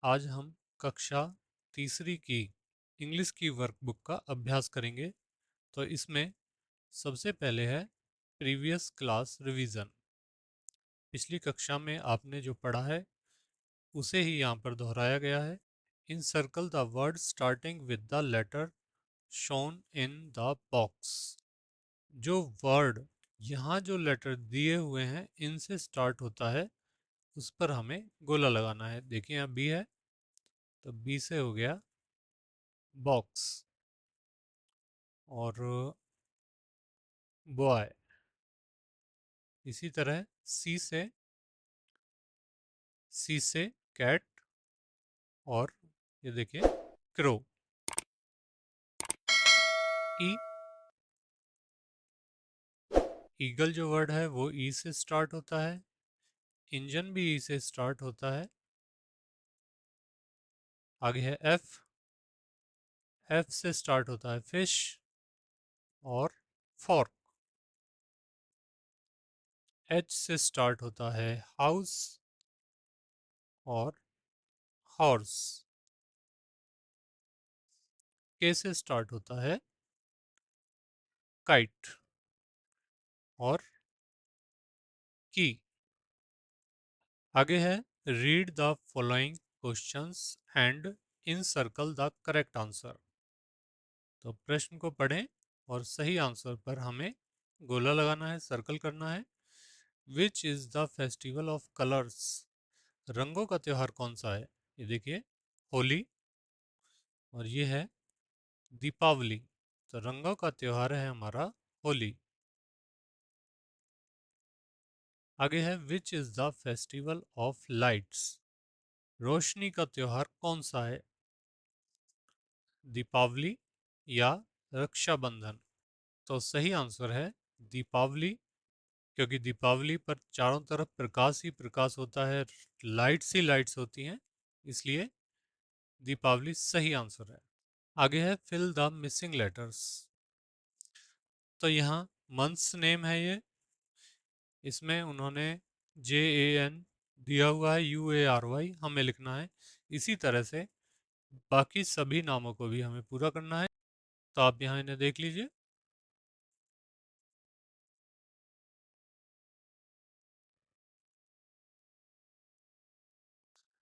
आज हम कक्षा तीसरी की इंग्लिश की वर्कबुक का अभ्यास करेंगे। तो इसमें सबसे पहले है प्रीवियस क्लास रिवीजन। पिछली कक्षा में आपने जो पढ़ा है उसे ही यहाँ पर दोहराया गया है। In circle the word starting with the letter shown in the box. जो वर्ड यहाँ जो लेटर दिए हुए हैं इनसे स्टार्ट होता है उस पर हमें गोला लगाना है। देखिए यहाँ बी है तो बी से हो गया बॉक्स, और बॉय। इसी तरह सी से कैट, और ये देखिए क्रो। ई, ईगल जो वर्ड है वो ई से स्टार्ट होता है। इंजन भी ई से स्टार्ट होता है। आगे है एफ, एफ से स्टार्ट होता है फिश और फॉर्क। एच से स्टार्ट होता है हाउस और हॉर्स। के से स्टार्ट होता है काइट और की। आगे है read the following questions and in circle the correct answer. तो प्रश्न को पढ़ें और सही आंसर पर हमें गोला लगाना है, सर्कल करना है। Which is the festival of colours. रंगों का त्योहार कौन सा है? ये देखिए होली, और ये है दीपावली। तो रंगों का त्योहार है हमारा होली। आगे है which is the festival of lights. रोशनी का त्योहार कौन सा है? दीपावली या रक्षाबंधन? तो सही आंसर है दीपावली, क्योंकि दीपावली पर चारों तरफ प्रकाश ही प्रकाश होता है, लाइट्स ही लाइट्स होती हैं, इसलिए दीपावली सही आंसर है। आगे है फिल द मिसिंग लेटर्स। तो यहाँ मंथ्स नेम है ये, इसमें उन्होंने JAN दिया हुआ है, UARY हमें लिखना है। इसी तरह से बाकी सभी नामों को भी हमें पूरा करना है। तो आप यहाँ इन्हें देख लीजिए।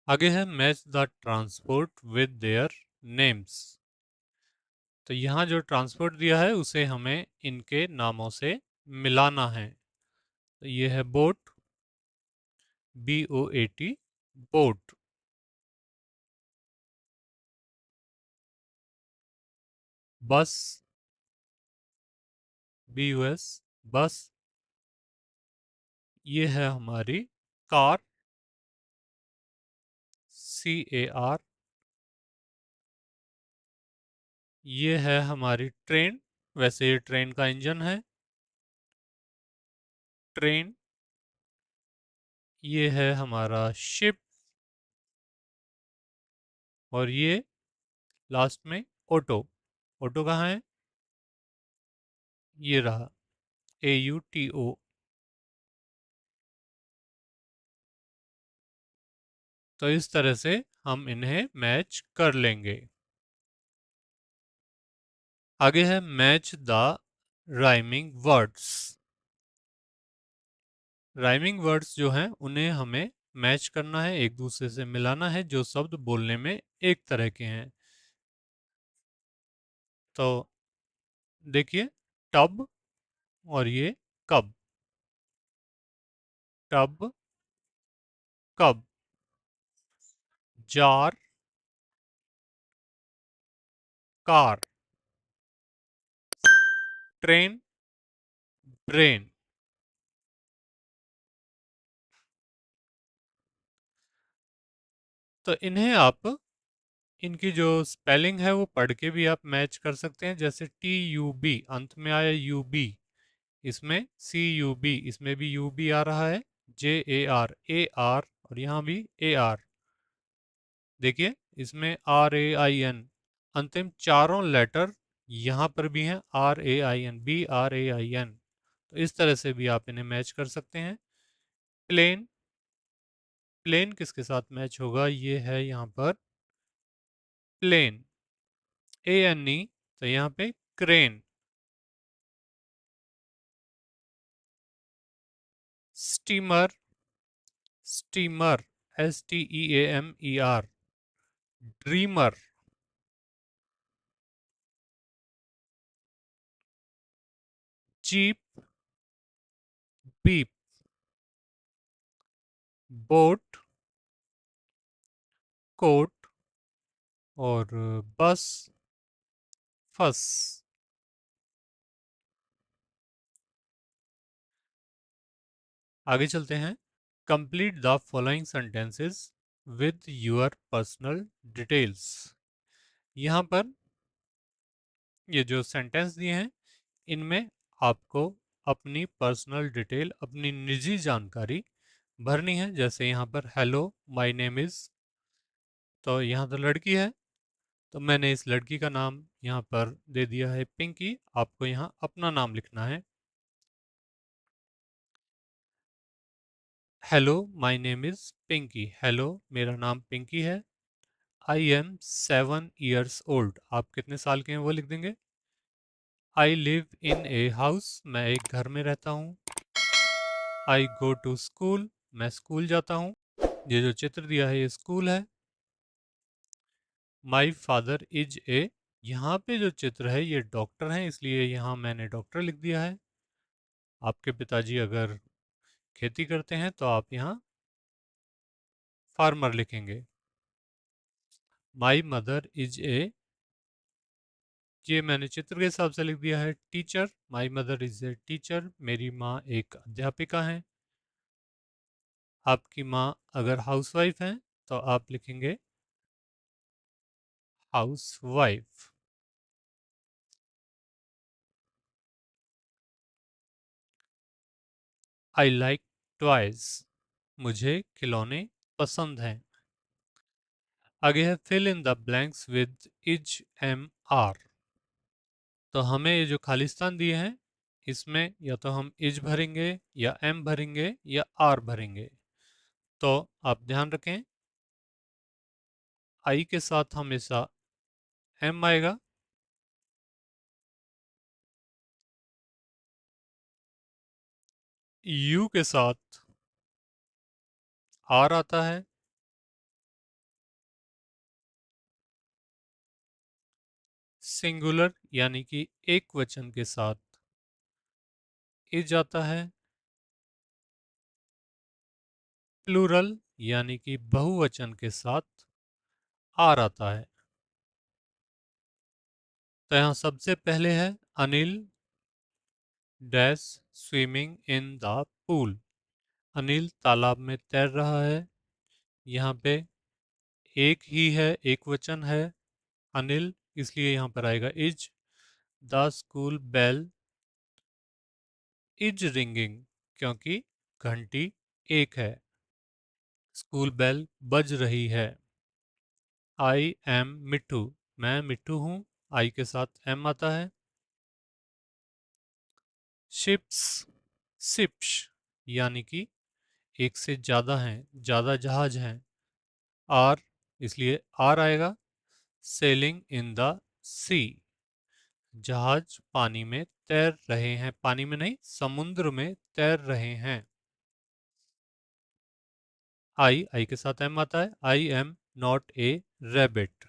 आगे है match the transport with their names. तो यहाँ जो ट्रांसपोर्ट दिया है उसे हमें इनके नामों से मिलाना है। तो ये है बोट, BOAT, बोट। बस, BUS, बस। ये है हमारी कार, CAR। ये है हमारी ट्रेन, वैसे ये ट्रेन का इंजन है, ट्रेन। ये है हमारा शिप, और ये लास्ट में ऑटो। ऑटो कहाँ है? ये रहा, AUTO। तो इस तरह से हम इन्हें मैच कर लेंगे। आगे है match the rhyming words. Rhyming words जो हैं उन्हें हमें मैच करना है, एक दूसरे से मिलाना है, जो शब्द बोलने में एक तरह के हैं। तो देखिए टब, और ये कब। टब, कब। Jar, car. Train, brain. तो इन्हें आप, इनकी जो स्पेलिंग है वो पढ़ के भी आप मैच कर सकते हैं। जैसे TUB अंत में आया UB, इसमें CUB, इसमें भी UB आ रहा है। JAR, AR, और यहाँ भी AR। देखिए इसमें RAIN, अंतिम चारों लेटर यहाँ पर भी हैं, RAIN, BRAIN। तो इस तरह से भी आप इन्हें मैच कर सकते हैं। प्लेन, प्लेन किसके साथ मैच होगा? ये है यहाँ पर प्लेन, ANE, तो यहाँ पे crane. Steamer, steamer, STEAMER। Dreamer, cheap, beep. Boat, coat, और बस, फस। आगे चलते हैं। Complete the following sentences with your personal details. यहाँ पर ये जो सेंटेंस दिए हैं, इनमें आपको अपनी पर्सनल डिटेल, अपनी निजी जानकारी भरनी है। जैसे यहाँ पर हेलो माय नेम इज, तो यहाँ तो लड़की है, तो मैंने इस लड़की का नाम यहाँ पर दे दिया है पिंकी। आपको यहाँ अपना नाम लिखना है। Hello my name is Pinky, hello मेरा नाम पिंकी है। आई एम 7 years old, आप कितने साल के हैं वो लिख देंगे। I live in a house, मैं एक घर में रहता हूँ। आई गो टू स्कूल, मैं स्कूल जाता हूँ। ये जो चित्र दिया है ये स्कूल है। माई फादर इज ए, यहाँ पे जो चित्र है ये डॉक्टर है, इसलिए यहाँ मैंने डॉक्टर लिख दिया है। आपके पिताजी अगर खेती करते हैं तो आप यहाँ फार्मर लिखेंगे। माई मदर इज ए, ये मैंने चित्र के हिसाब से लिख दिया है। Teacher, my mother is a teacher, मेरी माँ एक अध्यापिका है। आपकी माँ अगर हाउसवाइफ हैं तो आप लिखेंगे हाउसवाइफ। आई लाइक टॉयज, मुझे खिलौने पसंद हैं। आगे है fill in the blanks with is am are. तो हमें ये जो खालिस्तान दिए हैं, इसमें या तो हम इज भरेंगे, या एम भरेंगे, या आर भरेंगे। तो आप ध्यान रखें, आई के साथ हमेशा एम आएगा, यू के साथ आर आता है, सिंगुलर यानी कि एक वचन के साथ इज आता है, प्लूरल यानी कि बहुवचन के साथ आर आता है। तो यहाँ सबसे पहले है Anil dash swimming in the pool, Anil तालाब में तैर रहा है। यहाँ पे एक ही है, एक वचन है अनिल, इसलिए यहाँ पर आएगा is. The school bell is ringing, क्योंकि घंटी एक है। स्कूल बेल बज रही है। आई एम मिट्टू, मैं मिट्टू हूँ, आई के साथ एम आता है। शिप्स, शिप्स यानी कि एक से ज्यादा हैं, ज्यादा जहाज हैं। आर, इसलिए आर आएगा। सेलिंग इन द सी, जहाज पानी में तैर रहे हैं, पानी में नहीं समुद्र में तैर रहे हैं। आई के साथ एम आता है। I am not a rabbit,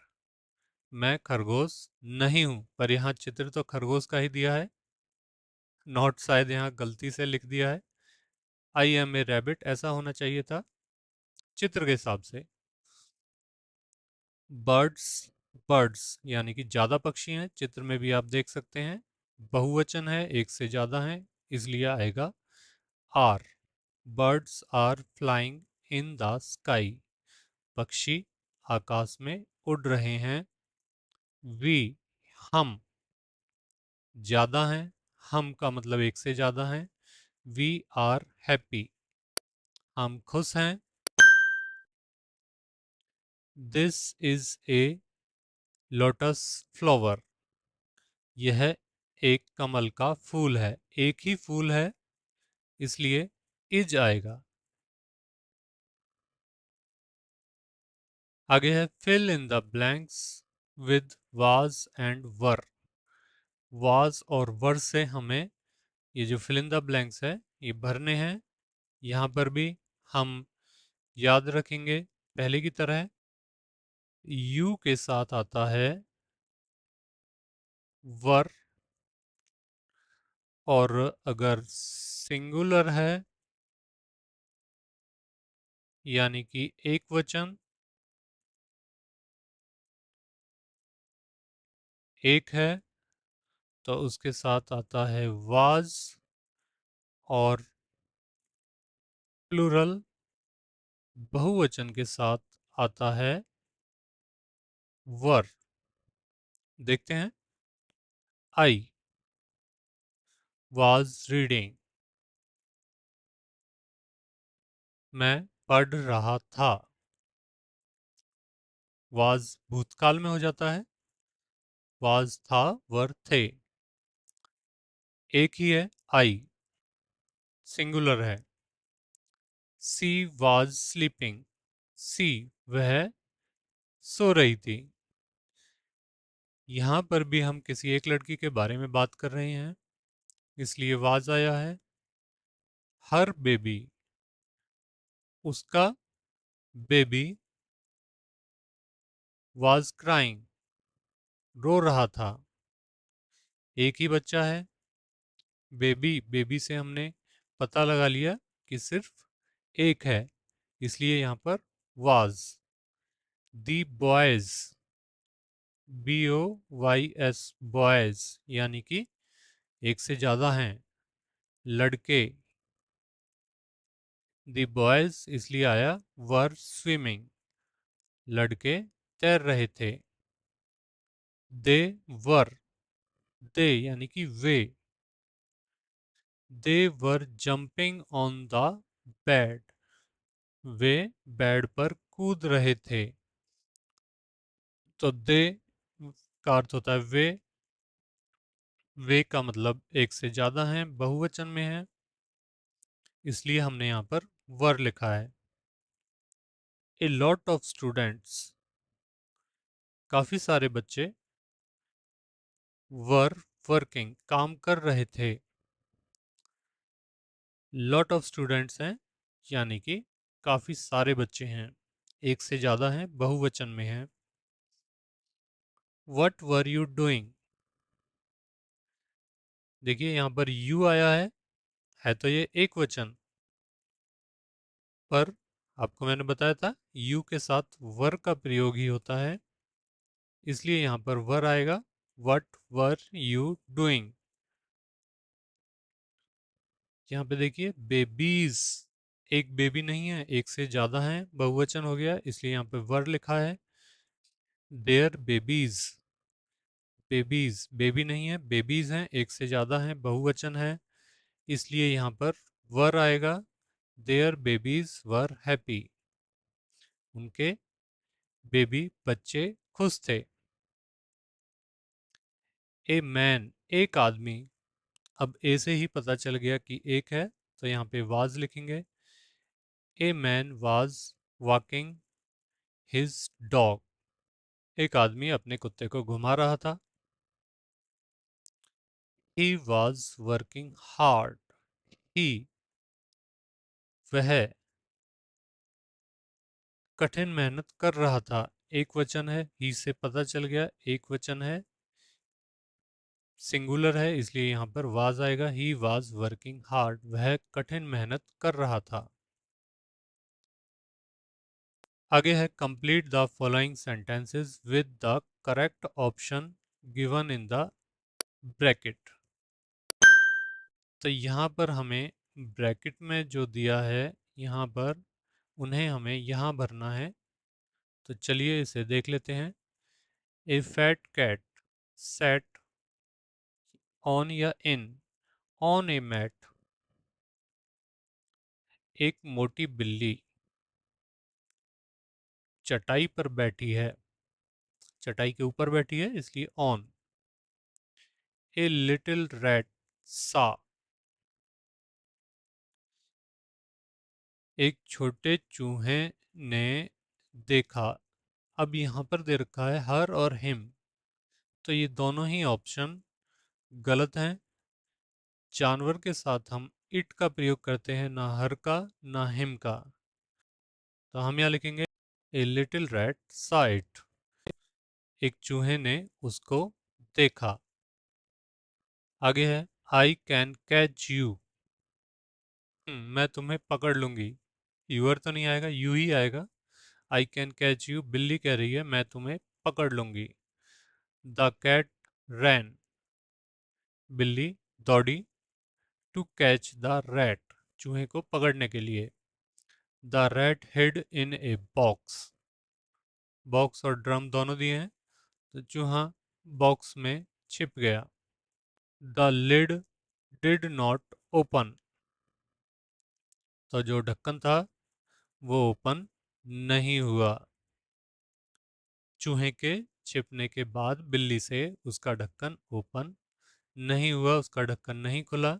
मैं खरगोश नहीं हूं, पर यहाँ चित्र तो खरगोश का ही दिया है, नॉट शायद यहाँ गलती से लिख दिया है। आई एम ए रैबिट ऐसा होना चाहिए था चित्र के हिसाब से। बर्ड्स, बर्ड्स यानी कि ज्यादा पक्षी हैं, चित्र में भी आप देख सकते हैं बहुवचन है, एक से ज्यादा है, इसलिए आएगा are. Birds are flying in the sky, पक्षी आकाश में उड़ रहे हैं। वी, हम ज्यादा हैं, हम का मतलब एक से ज्यादा है। वी आर हैप्पी, हम खुश हैं। This is a lotus flower, यह एक कमल का फूल है, एक ही फूल है, इसलिए इज आएगा। आगे है fill in the blanks with was and were. Was और वर से हमें ये जो फिल इन द ब्लैंक्स है ये भरने हैं। यहाँ पर भी हम याद रखेंगे पहले की तरह यू के साथ आता है वर, और अगर सिंगुलर है यानी कि एक वचन एक है तो उसके साथ आता है वाज, और प्लूरल बहुवचन के साथ आता है वर। देखते हैं। आई वाज रीडिंग, मैं पढ़ रहा था। वाज भूतकाल में हो जाता है, वाज था वर थे। एक ही है आई, सिंगुलर है। सी वाज स्लीपिंग, सी वह सो रही थी। यहाँ पर भी हम किसी एक लड़की के बारे में बात कर रहे हैं, इसलिए वाज आया है। हर बेबी, उसका बेबी वाज क्राइंग, रो रहा था। एक ही बच्चा है। बेबी, बेबी से हमने पता लगा लिया कि सिर्फ एक है, इसलिए यहाँ पर was. The boys, BOYS boys, यानी कि एक से ज्यादा हैं लड़के। दी बॉयज इसलिए आया वर स्विमिंग, लड़के तैर रहे थे। दे वर, दे यानी कि they, they were jumping on the bed, they bed पर कूद रहे थे। तो दे का अर्थ होता है वे का मतलब एक से ज्यादा है, बहुवचन में है, इसलिए हमने यहाँ पर वर लिखा है। ए लॉट ऑफ स्टूडेंट्स, काफी सारे बच्चे वर वर्किंग, काम कर रहे थे। लॉट ऑफ स्टूडेंट्स हैं यानी कि काफी सारे बच्चे हैं, एक से ज्यादा हैं, बहुवचन में है। वट वर यू डूइंग, देखिए यहाँ पर यू आया है तो ये एक वचन, पर आपको मैंने बताया था यू के साथ वर का प्रयोग ही होता है, इसलिए यहाँ पर वर आएगा। What were you doing. यहाँ पे देखिए बेबीज, एक बेबी नहीं है, एक से ज्यादा है, बहुवचन हो गया, इसलिए यहाँ पे वर लिखा है। देयर बेबीज, बेबीज बेबी नहीं है, बेबीज हैं, एक से ज्यादा हैं, बहुवचन है, इसलिए यहाँ पर वर आएगा। देयर बेबीज वर हैप्पी, उनके बेबी बच्चे खुश थे। ए मैन, एक आदमी, अब ए से ही पता चल गया कि एक है, तो यहाँ पे वाज लिखेंगे। A man was walking his dog, एक आदमी अपने कुत्ते को घुमा रहा था। ही वॉज वर्किंग हार्ड, ही वह कठिन मेहनत कर रहा था। एक वचन है, ही से पता चल गया एक वचन है, सिंगुलर है, इसलिए यहाँ पर वाज आएगा। ही वाज वर्किंग हार्ड, वह कठिन मेहनत कर रहा था। आगे है complete the following sentences with the correct option given in the bracket. तो यहाँ पर हमें ब्रैकेट में जो दिया है यहाँ पर उन्हें हमें यहाँ भरना है, तो चलिए इसे देख लेते हैं। ए फैट कैट सेट ऑन या इन ऑन ए मैट, एक मोटी बिल्ली चटाई पर बैठी है, चटाई के ऊपर बैठी है इसलिए ऑन। ए लिटिल रैट सा, एक छोटे चूहे ने देखा, अब यहाँ पर दे रखा है हर और हिम, तो ये दोनों ही ऑप्शन गलत हैं। जानवर के साथ हम इट का प्रयोग करते हैं, ना हर का ना हिम का। तो हम यहाँ लिखेंगे a little rat saw it। एक चूहे ने उसको देखा। आगे है आई कैन कैच यू। मैं तुम्हें पकड़ लूंगी। यूर तो नहीं आएगा, यू ही आएगा। आई कैन कैच यू, बिल्ली कह रही है मैं तुम्हें पकड़ लूंगी। द कैट रैन, बिल्ली दौड़ी। टू कैच द रैट, चूहे को पकड़ने के लिए। The rat hid in a box, box और ड्रम दोनों दिए हैं, तो चूहा बॉक्स में छिप गया। The lid did not open, तो जो ढक्कन था वो ओपन नहीं हुआ। चूहे के छिपने के बाद बिल्ली से उसका ढक्कन ओपन नहीं हुआ, उसका ढक्कन नहीं खुला।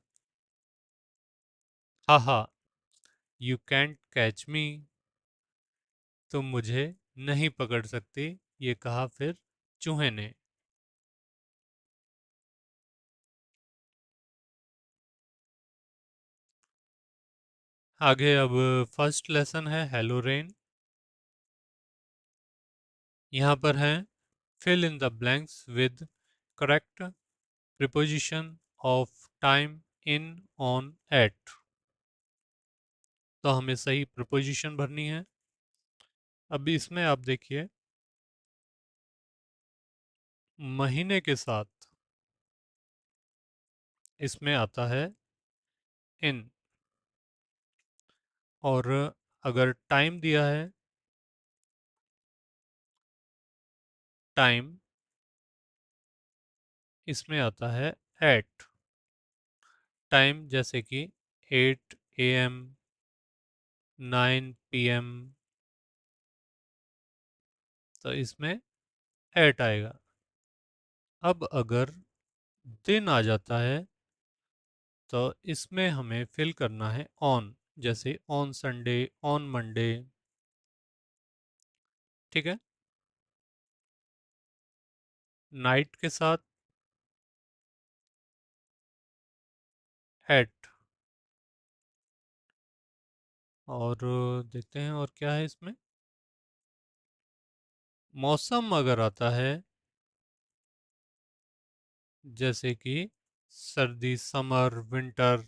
हा हा, यू कैंट कैच मी, तुम मुझे नहीं पकड़ सकती, ये कहा फिर चूहे ने। आगे अब फर्स्ट लेसन है हेलो रेन। यहाँ पर है fill in the blanks with correct preposition of time, in, on, at. तो हमें सही प्रिपोजिशन भरनी है। अभी इसमें आप देखिए महीने के साथ इसमें आता है इन, और अगर टाइम दिया है टाइम, इसमें आता है एट। टाइम जैसे कि 8 AM, 9 PM, तो इसमें एट आएगा। अब अगर दिन आ जाता है तो इसमें हमें फिल करना है ऑन, जैसे ऑन संडे, ऑन मंडे। ठीक है। नाइट के साथ एट, और देखते हैं और क्या है इसमें। मौसम अगर आता है जैसे कि सर्दी, समर, विंटर,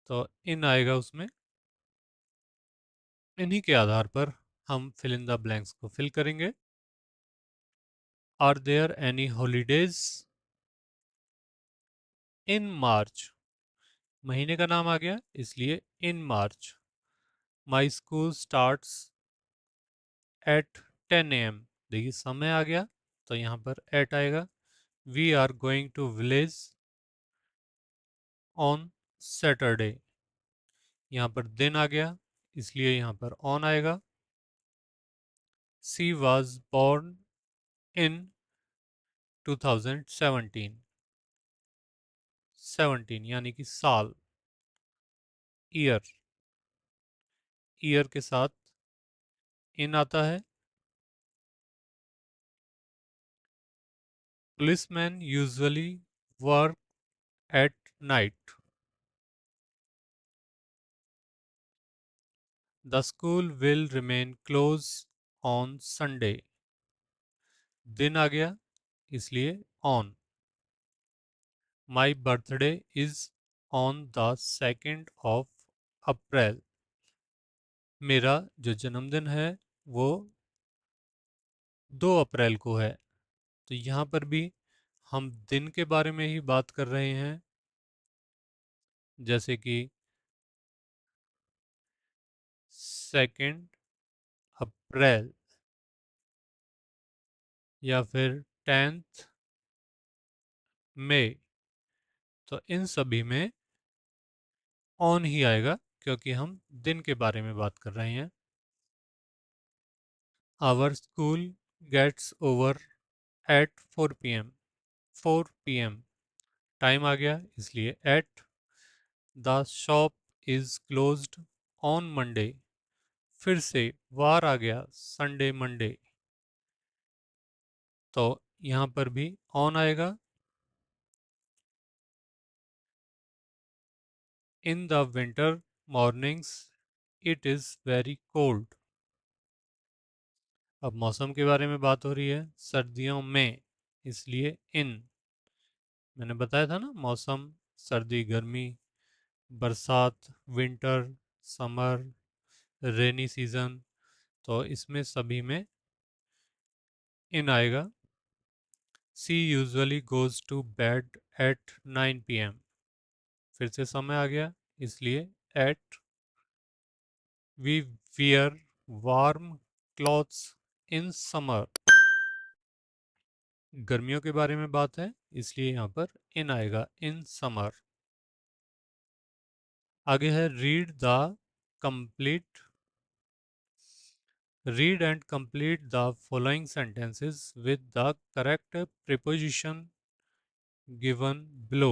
तो इन आएगा उसमें। इन्हीं के आधार पर हम फिल इन द ब्लैंक्स को फिल करेंगे। Are there any holidays in March, महीने का नाम आ गया इसलिए in March. My school starts at 10 AM, देखिए समय आ गया तो यहाँ पर एट आएगा। We are going to village on Saturday, यहाँ पर दिन आ गया इसलिए यहाँ पर ऑन आएगा। सी वॉज बोर्न इन 2017, 17 यानी कि साल, ईयर, ईयर के साथ इन आता है। Policeman usually work at night. The school will remain close on Sunday, दिन आ गया इसलिए on. My birthday is on the 2nd of April, मेरा जो जन्मदिन है वो 2 अप्रैल को है। तो यहाँ पर भी हम दिन के बारे में ही बात कर रहे हैं, जैसे कि 2 अप्रैल या फिर 10 मई, तो इन सभी में ऑन ही आएगा क्योंकि हम दिन के बारे में बात कर रहे हैं। Our school gets over at 4 PM, 4 PM time आ गया इसलिए at. The shop is closed on Monday, फिर से वार आ गया संडे मंडे। तो यहाँ पर भी ऑन आएगा। In the winter mornings it is very cold. अब मौसम के बारे में बात हो रही है, सर्दियों में, इसलिए इन। मैंने बताया था ना, मौसम, सर्दी गर्मी, बरसात विंटर, समर, रेनी सीजन, तो इसमें सभी में इन आएगा। She usually goes to bed at 9 p.m. फिर से समय आ गया, इसलिए at. We wear warm clothes in summer. गर्मियों के बारे में बात है, इसलिए यहाँ पर इन आएगा, इन समर। आगे है read the complete read and complete the following sentences with the correct preposition given below.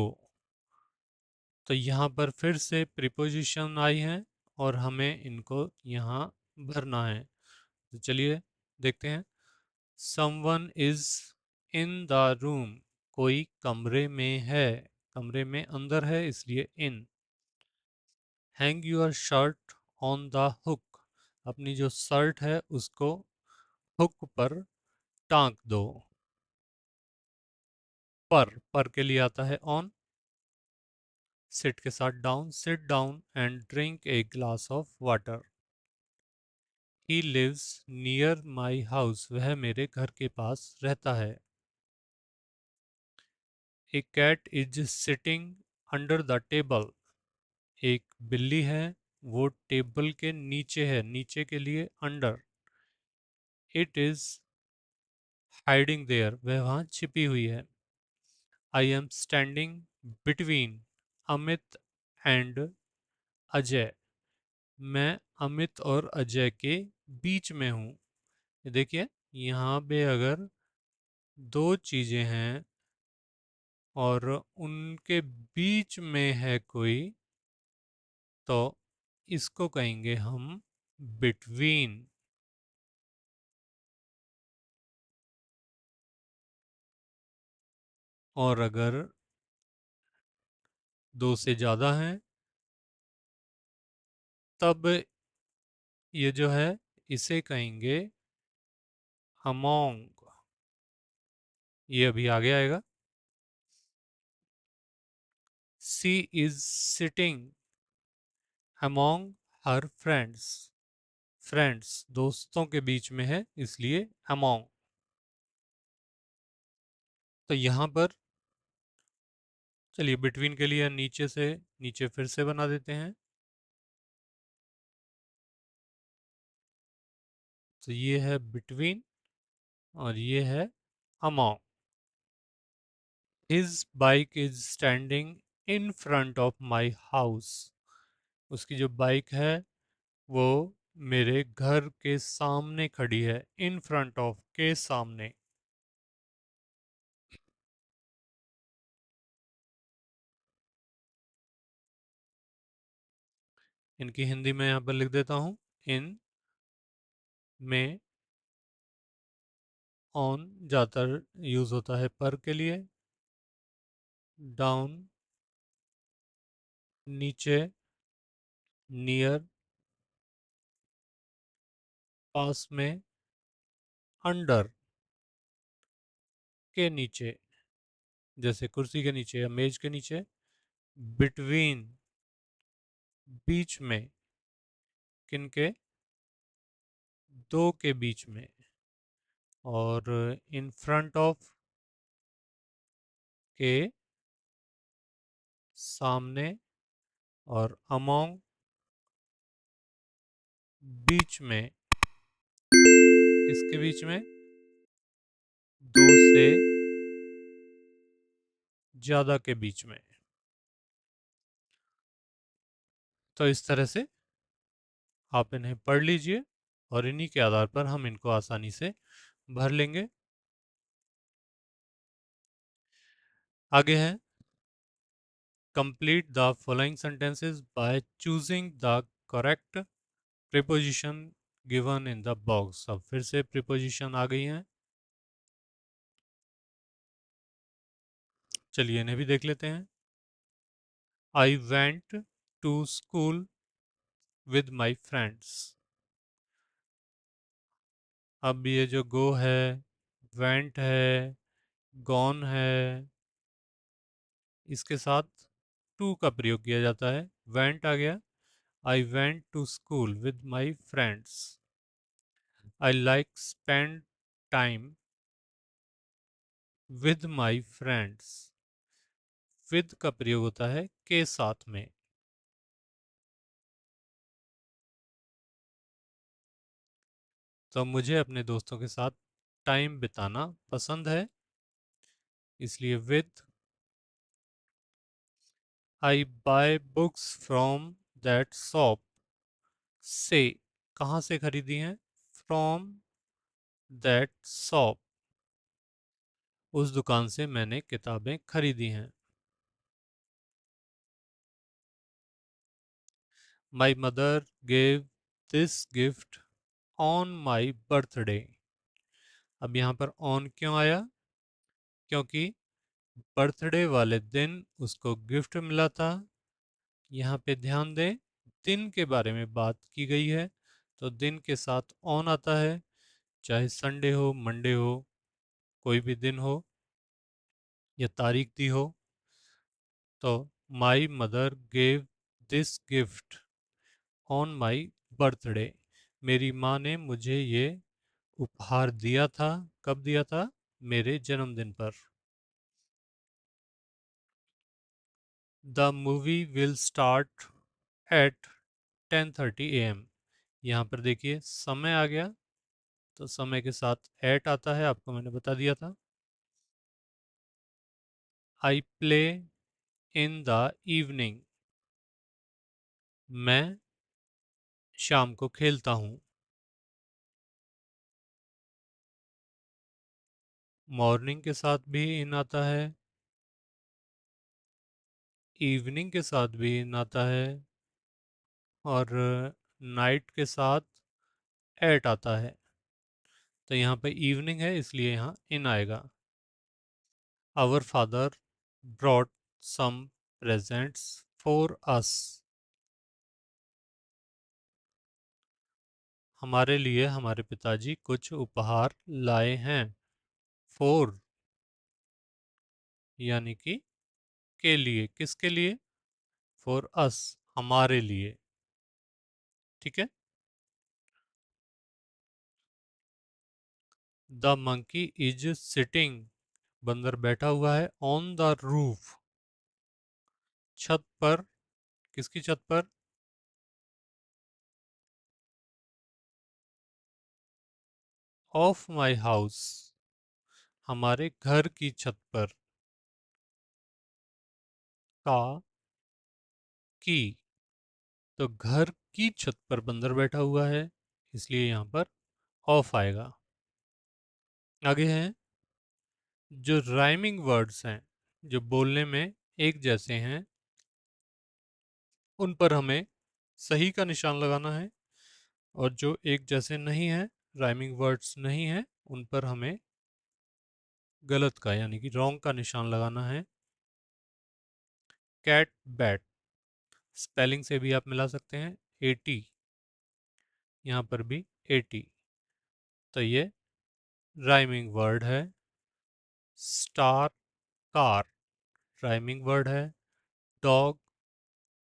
तो यहाँ पर फिर से प्रीपोजिशन आई हैं और हमें इनको यहाँ भरना है। तो चलिए देखते हैं। Someone is in the room. कोई कमरे में है, कमरे में अंदर है, इसलिए in. Hang your shirt on the hook. अपनी जो शर्ट है उसको हुक पर टांग दो। पर के लिए आता है ऑन। सिट के साथ down, sit down and drink a glass of water. He lives near my house. वह मेरे घर के पास रहता है। A cat is sitting under the table. एक बिल्ली है, वो टेबल के नीचे है, नीचे के लिए under. It is hiding there. वह वहां छिपी हुई है। I am standing between Amit and Ajay. मैं अमित और अजय के बीच में हूँ। देखिए, यहाँ पे अगर दो चीजें हैं और उनके बीच में है कोई, तो इसको कहेंगे हम बिटवीन। और अगर दो से ज्यादा हैं, तब ये जो है इसे कहेंगे अमोंग। ये अभी आगे आएगा। She is sitting among her friends. Friends दोस्तों के बीच में है, इसलिए अमोंग। तो यहाँ पर चलिए बिटवीन के लिए नीचे से नीचे फिर से बना देते हैं। तो ये है बिटवीन और ये है among. His bike is standing in front of my house. उसकी जो बाइक है वो मेरे घर के सामने खड़ी है। इन फ्रंट ऑफ के सामने। इनकी हिंदी में यहाँ पर लिख देता हूँ। इन में ऑन ज़्यादातर यूज़ होता है पर के लिए। डाउन नीचे, नियर पास में, अंडर के नीचे, जैसे कुर्सी के नीचे या मेज के नीचे। बिटवीन बीच में, किनके, दो के बीच में। और इन फ्रंट ऑफ के सामने। और अमोंग बीच में। किसके बीच में? दो से ज्यादा के बीच में। तो इस तरह से आप इन्हें पढ़ लीजिए और इन्हीं के आधार पर हम इनको आसानी से भर लेंगे। आगे है complete the following sentences by choosing the correct preposition given in the box. अब फिर से प्रीपोजिशन आ गई हैं। चलिए इन्हें भी देख लेते हैं। I went to school with my friends. अब ये जो गो है, वेंट है, गॉन है, इसके साथ टू का प्रयोग किया जाता है। वेंट आ गया, I went to school with my friends. I like spend time with my friends. With का प्रयोग होता है के साथ में। तो मुझे अपने दोस्तों के साथ टाइम बिताना पसंद है, इसलिए with. I buy books from that shop. से कहाँ से खरीदी हैं? फ्रॉम दैट शॉप, उस दुकान से मैंने किताबें खरीदी हैं। My mother gave this gift on my birthday. अब यहाँ पर ऑन क्यों आया? क्योंकि बर्थडे वाले दिन उसको गिफ्ट मिला था। यहाँ पे ध्यान दें, दिन के बारे में बात की गई है, तो दिन के साथ ऑन आता है, चाहे संडे हो, मंडे हो, कोई भी दिन हो या तारीख दी हो। तो my mother gave this gift on my birthday. मेरी माँ ने मुझे ये उपहार दिया था। कब दिया था? मेरे जन्मदिन पर। The movie will start at 10:30 AM। यहाँ पर देखिए समय आ गया, तो समय के साथ एट आता है, आपको मैंने बता दिया था। I play in the evening. मैं शाम को खेलता हूँ। मॉर्निंग के साथ भी इन आता है, इवनिंग के साथ भी इन आता है, और नाइट के साथ एट आता है। तो यहाँ पे इवनिंग है, इसलिए यहाँ इन आएगा। Our father brought some presents for us. हमारे लिए हमारे पिताजी कुछ उपहार लाए हैं। फॉर यानी कि के लिए, किसके लिए? फॉर अस, हमारे लिए। ठीक है। The monkey is sitting. बंदर बैठा हुआ है ऑन द रूफ, छत पर। किसकी छत पर? ऑफ माई हाउस, हमारे घर की छत पर। का की, तो घर की छत पर बंदर बैठा हुआ है, इसलिए यहाँ पर ऑफ आएगा। आगे हैं जो राइमिंग वर्ड्स हैं, जो बोलने में एक जैसे हैं, उन पर हमें सही का निशान लगाना है, और जो एक जैसे नहीं है, राइमिंग वर्ड्स नहीं है, उन पर हमें गलत का यानी कि रॉन्ग का निशान लगाना है। कैट, बैट, स्पेलिंग से भी आप मिला सकते हैं। 80, यहाँ पर भी 80, तो ये राइमिंग वर्ड है। स्टार, कार, राइमिंग वर्ड है। डॉग,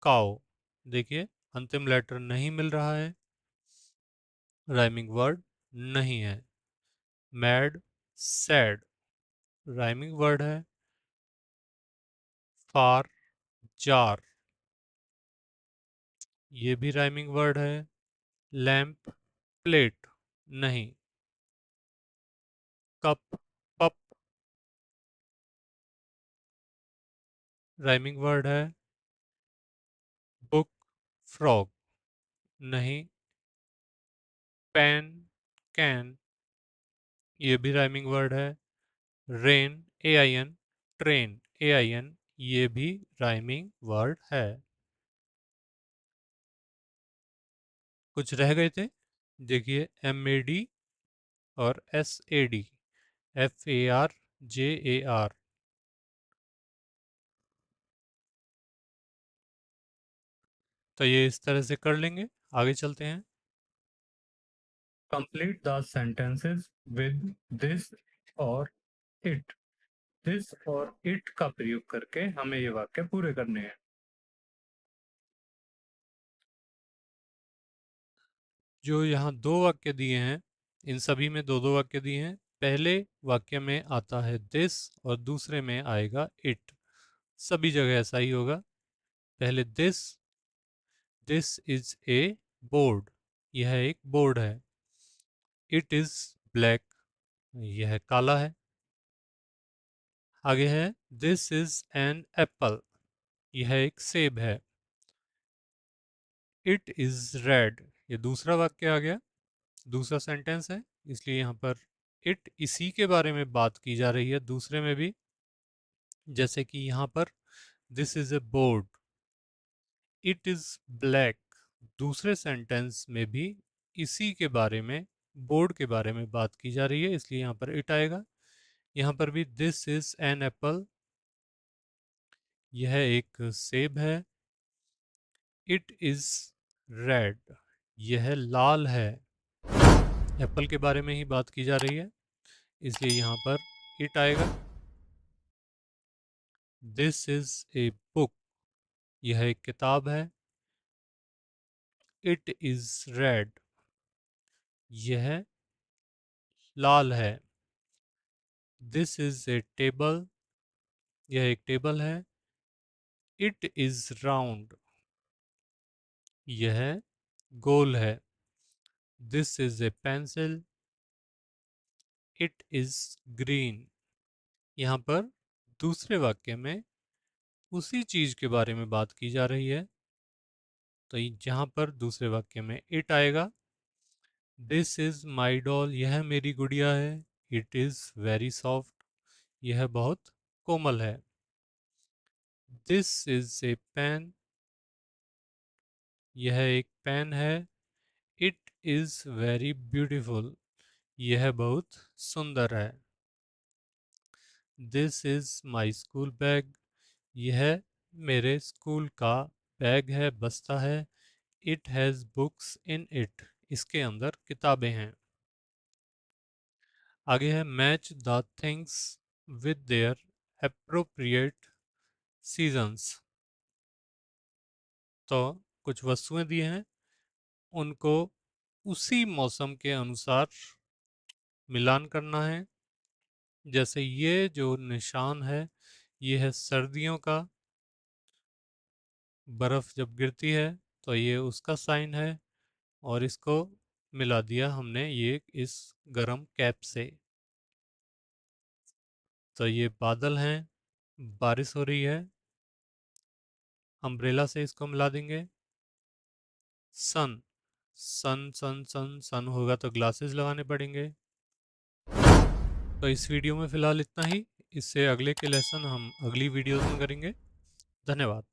काउ, देखिए अंतिम लेटर नहीं मिल रहा है, राइमिंग वर्ड नहीं है। मैड, सैड, राइमिंग वर्ड है। फार, जार, ये भी राइमिंग वर्ड है। लैम्प, प्लेट, नहीं। कप, पप, राइमिंग वर्ड है। बुक, फ्रॉग, नहीं। पेन, कैन, ये भी राइमिंग वर्ड है। रेन, AIN, ट्रेन, AIN, ये भी राइमिंग वर्ड है। कुछ रह गए थे, देखिए MAD और SAD, FAR, JAR, तो ये इस तरह से कर लेंगे। आगे चलते हैं। Complete the sentences with this और इट। दिस और इट का प्रयोग करके हमें ये वाक्य पूरे करने हैं। जो यहाँ दो वाक्य दिए हैं, इन सभी में दो दो वाक्य दिए हैं। पहले वाक्य में आता है दिस और दूसरे में आएगा इट। सभी जगह ऐसा ही होगा। पहले दिस इज ए बोर्ड, यह एक बोर्ड है। इट इज ब्लैक, यह काला है। आगे है दिस इज एन एप्पल, यह एक सेब है। इट इज रेड, ये दूसरा वाक्य आ गया, दूसरा सेंटेंस है, इसलिए यहाँ पर इट इसी के बारे में बात की जा रही है दूसरे में भी। जैसे कि यहाँ पर this is a board, it is black, दूसरे सेंटेंस में भी इसी के बारे में, बोर्ड के बारे में बात की जा रही है, इसलिए यहाँ पर इट आएगा। यहाँ पर भी दिस इज एन एप्पल, यह एक सेब है। इट इज रेड, यह लाल है। एप्पल के बारे में ही बात की जा रही है, इसलिए यहाँ पर इट आएगा। दिस इज ए बुक, यह एक किताब है। इट इज रेड, यह लाल है। दिस इज ए टेबल, यह एक टेबल है। इट इज राउंड, यह गोल है। This is a pencil, it is green. यहाँ पर दूसरे वाक्य में उसी चीज के बारे में बात की जा रही है, तो जहाँ पर दूसरे वाक्य में इट आएगा। दिस इज माई डॉल, यह मेरी गुड़िया है। इट इज वेरी सॉफ्ट, यह बहुत कोमल है। दिस इज ए पेन, यह एक पेन है। इट इज वेरी ब्यूटीफुल, यह बहुत सुंदर है। This is my school bag, यह मेरे स्कूल का बैग है, बस्ता है। It has books in it, इसके अंदर किताबें हैं। आगे है match the things with their appropriate seasons. तो कुछ वस्तुएं दी हैं, उनको उसी मौसम के अनुसार मिलान करना है। जैसे ये जो निशान है, ये है सर्दियों का, बर्फ जब गिरती है तो ये उसका साइन है, और इसको मिला दिया हमने ये इस गरम कैप से। तो ये बादल हैं, बारिश हो रही है, अम्ब्रेला से इसको मिला देंगे। सन, सन सन सन सन होगा तो ग्लासेस लगाने पड़ेंगे। तो इस वीडियो में फ़िलहाल इतना ही। इससे अगले के लेसन हम अगली वीडियोस में करेंगे। धन्यवाद।